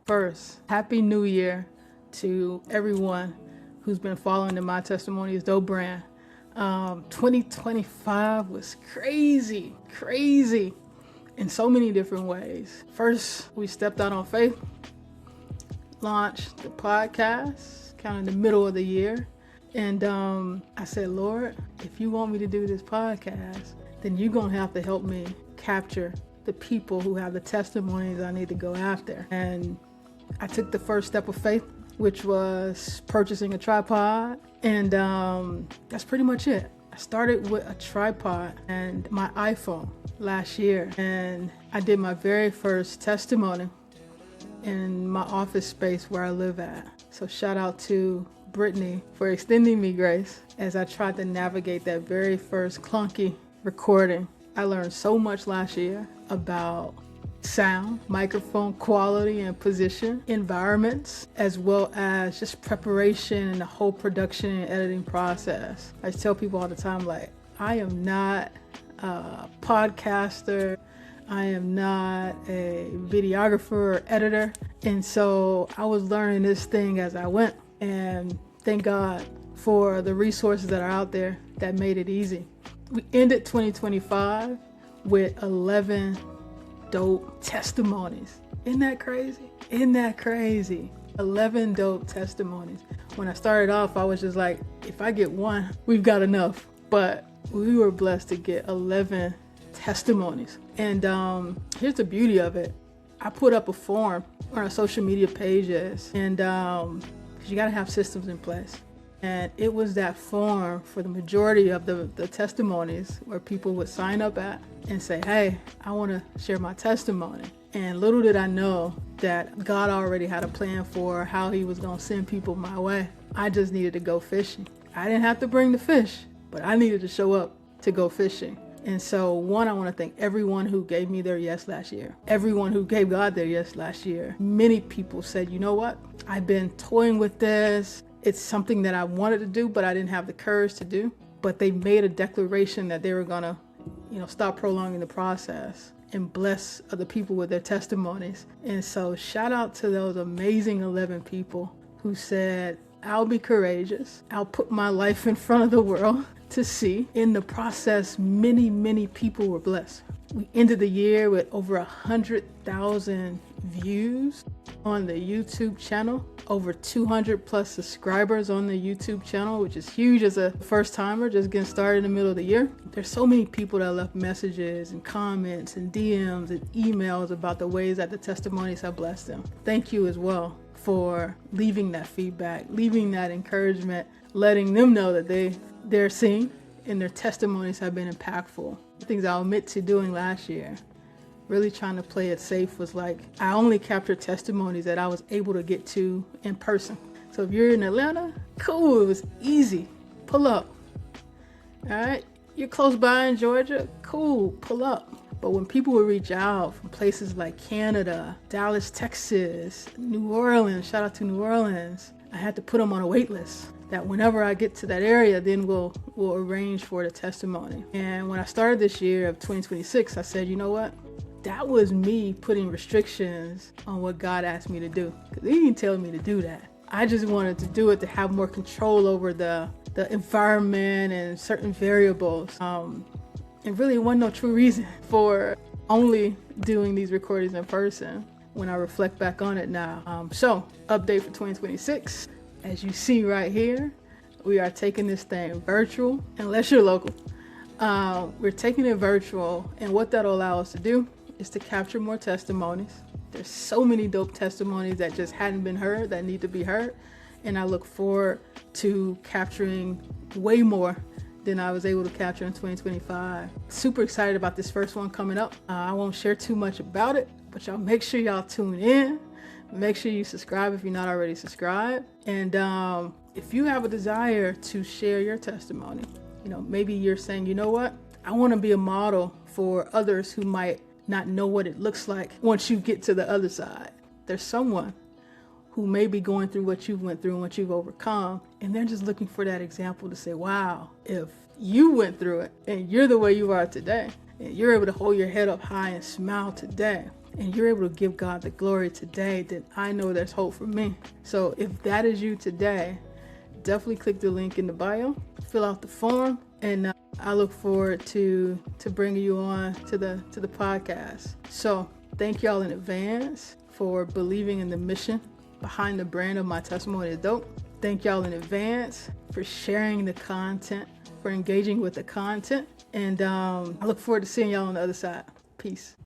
First, Happy New Year to everyone who's been following the My Testimonies Dope brand. 2025 was crazy in so many different ways. First, we stepped out on faith, launched the podcast kind of in the middle of the year. And I said, Lord, if you want me to do this podcast, then you're going to have to help me capture the people who have the testimonies I need to go after. And I took the first step of faith, which was purchasing a tripod. And that's pretty much it. I started with a tripod and my iPhone last year. And I did my very first testimony in my office space where I live at. So shout out to Brittany for extending me grace as I tried to navigate that very first clunky recording. I learned so much last year about sound, microphone quality and position, environments, as well as just preparation and the whole production and editing process. I tell people all the time, like, I am not a podcaster. I am not a videographer or editor. And so I was learning this thing as I went. And thank God for the resources that are out there that made it easy. We ended 2025 with 11 dope testimonies. Isn't that crazy? 11 dope testimonies. When I started off, I was just like, if I get one, we've got enough. But we were blessed to get 11 testimonies. And here's the beauty of it. I put up a form on our social media pages, and you got to have systems in place. And it was that form for the majority of the testimonies where people would sign up at and say, hey, I want to share my testimony. And little did I know that God already had a plan for how he was going to send people my way. I just needed to go fishing. I didn't have to bring the fish, but I needed to show up to go fishing. And so, one, I want to thank everyone who gave me their yes last year. Everyone who gave God their yes last year. Many people said, you know what? I've been toying with this. It's something that I wanted to do, but I didn't have the courage to do. But they made a declaration that they were going to, stop prolonging the process and bless other people with their testimonies. And so, shout out to those amazing 11 people who said, I'll be courageous. I'll put my life in front of the world to see. In the process, many people were blessed. We ended the year with over 100,000 views on the YouTube channel, over 200 plus subscribers on the YouTube channel, which is huge as a first timer just getting started in the middle of the year. There's so many people that left messages and comments and DMs and emails about the ways that the testimonies have blessed them. Thank you as well for leaving that feedback, leaving that encouragement, letting them know that they're seen and their testimonies have been impactful. Things I'll admit to doing last year, really trying to play it safe, was like, I only captured testimonies that I was able to get to in person. So if you're in Atlanta, cool, it was easy, pull up. All right, you're close by in Georgia, cool, pull up. But when people would reach out from places like Canada, Dallas, Texas, New Orleans, shout out to New Orleans, I had to put them on a wait list. That whenever I get to that area, then we'll arrange for the testimony. And when I started this year of 2026, I said, you know what? That was me putting restrictions on what God asked me to do. Because he didn't tell me to do that. I just wanted to do it to have more control over the environment and certain variables. And really, it wasn't no true reason for only doing these recordings in person when I reflect back on it now. So, update for 2026. As you see right here, we are taking this thing virtual, unless you're local. We're taking it virtual, and what that'll allow us to do is to capture more testimonies. There's so many dope testimonies that just hadn't been heard, that need to be heard, and I look forward to capturing way more than I was able to capture in 2025. Super excited about this first one coming up. I won't share too much about it, but y'all make sure y'all tune in. Make sure you subscribe if you're not already subscribed. And if you have a desire to share your testimony, maybe you're saying, you know what? I want to be a model for others who might not know what it looks like once you get to the other side. There's someone who may be going through what you've went through and what you've overcome, and they're just looking for that example to say, wow, if you went through it and you're the way you are today, and you're able to hold your head up high and smile today, and you're able to give God the glory today, then I know there's hope for me. So if that is you today, definitely click the link in the bio, fill out the form, and I look forward to bringing you on to the podcast. So thank y'all in advance for believing in the mission behind the brand of My Testimony is Dope. Thank y'all in advance for sharing the content, for engaging with the content, and I look forward to seeing y'all on the other side. Peace.